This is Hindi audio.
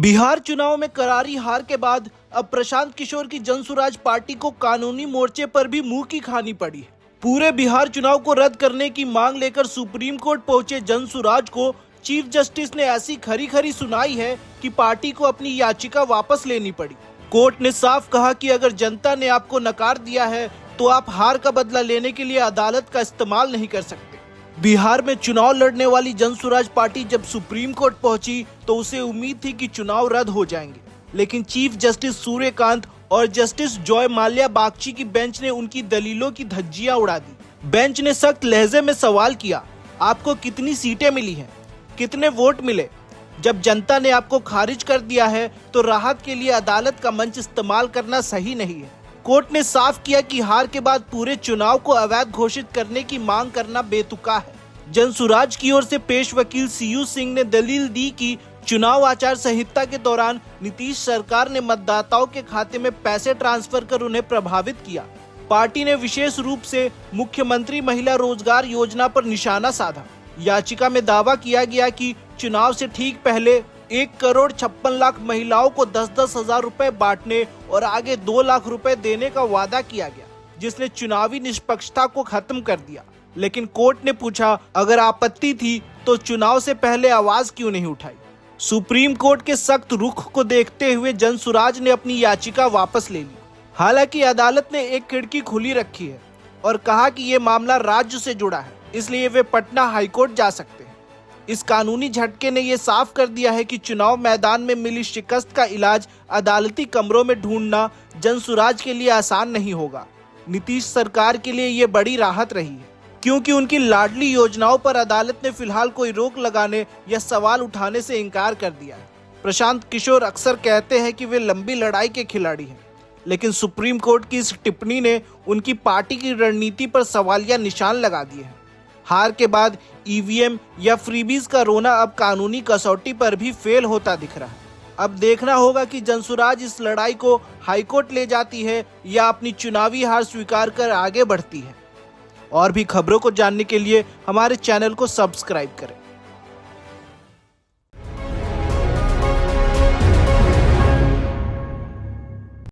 बिहार चुनाव में करारी हार के बाद अब प्रशांत किशोर की जनसुराज पार्टी को कानूनी मोर्चे पर भी मुंह की खानी पड़ी है। पूरे बिहार चुनाव को रद्द करने की मांग लेकर सुप्रीम कोर्ट पहुंचे जनसुराज को चीफ जस्टिस ने ऐसी खरी खरी सुनाई है कि पार्टी को अपनी याचिका वापस लेनी पड़ी। कोर्ट ने साफ कहा कि अगर जनता ने आपको नकार दिया है तो आप हार का बदला लेने के लिए अदालत का इस्तेमाल नहीं कर सकते। बिहार में चुनाव लड़ने वाली जनसुराज पार्टी जब सुप्रीम कोर्ट पहुंची तो उसे उम्मीद थी कि चुनाव रद्द हो जाएंगे, लेकिन चीफ जस्टिस सूर्यकांत और जस्टिस जॉय माल्या बागची की बेंच ने उनकी दलीलों की धज्जियां उड़ा दी। बेंच ने सख्त लहजे में सवाल किया, आपको कितनी सीटें मिली हैं, कितने वोट मिले? जब जनता ने आपको खारिज कर दिया है तो राहत के लिए अदालत का मंच इस्तेमाल करना सही नहीं है। कोर्ट ने साफ किया कि हार के बाद पूरे चुनाव को अवैध घोषित करने की मांग करना बेतुका है। जनसुराज की ओर से पेश वकील सीयू सिंह ने दलील दी कि चुनाव आचार संहिता के दौरान नीतीश सरकार ने मतदाताओं के खाते में पैसे ट्रांसफर कर उन्हें प्रभावित किया। पार्टी ने विशेष रूप से मुख्यमंत्री महिला रोजगार योजना पर निशाना साधा। याचिका में दावा किया गया कि चुनाव से ठीक पहले 1,56,00,000 महिलाओं को 10-10 हजार रुपए बांटने और आगे 2 लाख रुपए देने का वादा किया गया, जिसने चुनावी निष्पक्षता को खत्म कर दिया। लेकिन कोर्ट ने पूछा, अगर आपत्ति थी तो चुनाव से पहले आवाज क्यों नहीं उठाई? सुप्रीम कोर्ट के सख्त रुख को देखते हुए जनसुराज ने अपनी याचिका वापस ले ली। हालांकि अदालत ने एक खिड़की खुली रखी है और कहा कि ये मामला राज्य से जुड़ा है, इसलिए वे पटना हाईकोर्ट जा सकते हैं। इस कानूनी झटके ने यह साफ कर दिया है कि चुनाव मैदान में मिली शिकस्त का इलाज अदालती कमरों में ढूंढना जनसुराज के लिए आसान नहीं होगा। नीतीश सरकार के लिए ये बड़ी राहत रही है, क्योंकि उनकी लाडली योजनाओं पर अदालत ने फिलहाल कोई रोक लगाने या सवाल उठाने से इनकार कर दिया है। प्रशांत किशोर अक्सर कहते हैं कि वे लंबी लड़ाई के खिलाड़ी हैं, लेकिन सुप्रीम कोर्ट की इस टिप्पणी ने उनकी पार्टी की रणनीति पर सवालिया निशान लगा दिए हैं। हार के बाद ईवीएम या फ्रीबीज का रोना अब कानूनी कसौटी पर भी फेल होता दिख रहा है। अब देखना होगा कि जनसुराज इस लड़ाई को हाईकोर्ट ले जाती है या अपनी चुनावी हार स्वीकार कर आगे बढ़ती है। और भी खबरों को जानने के लिए हमारे चैनल को सब्सक्राइब करें।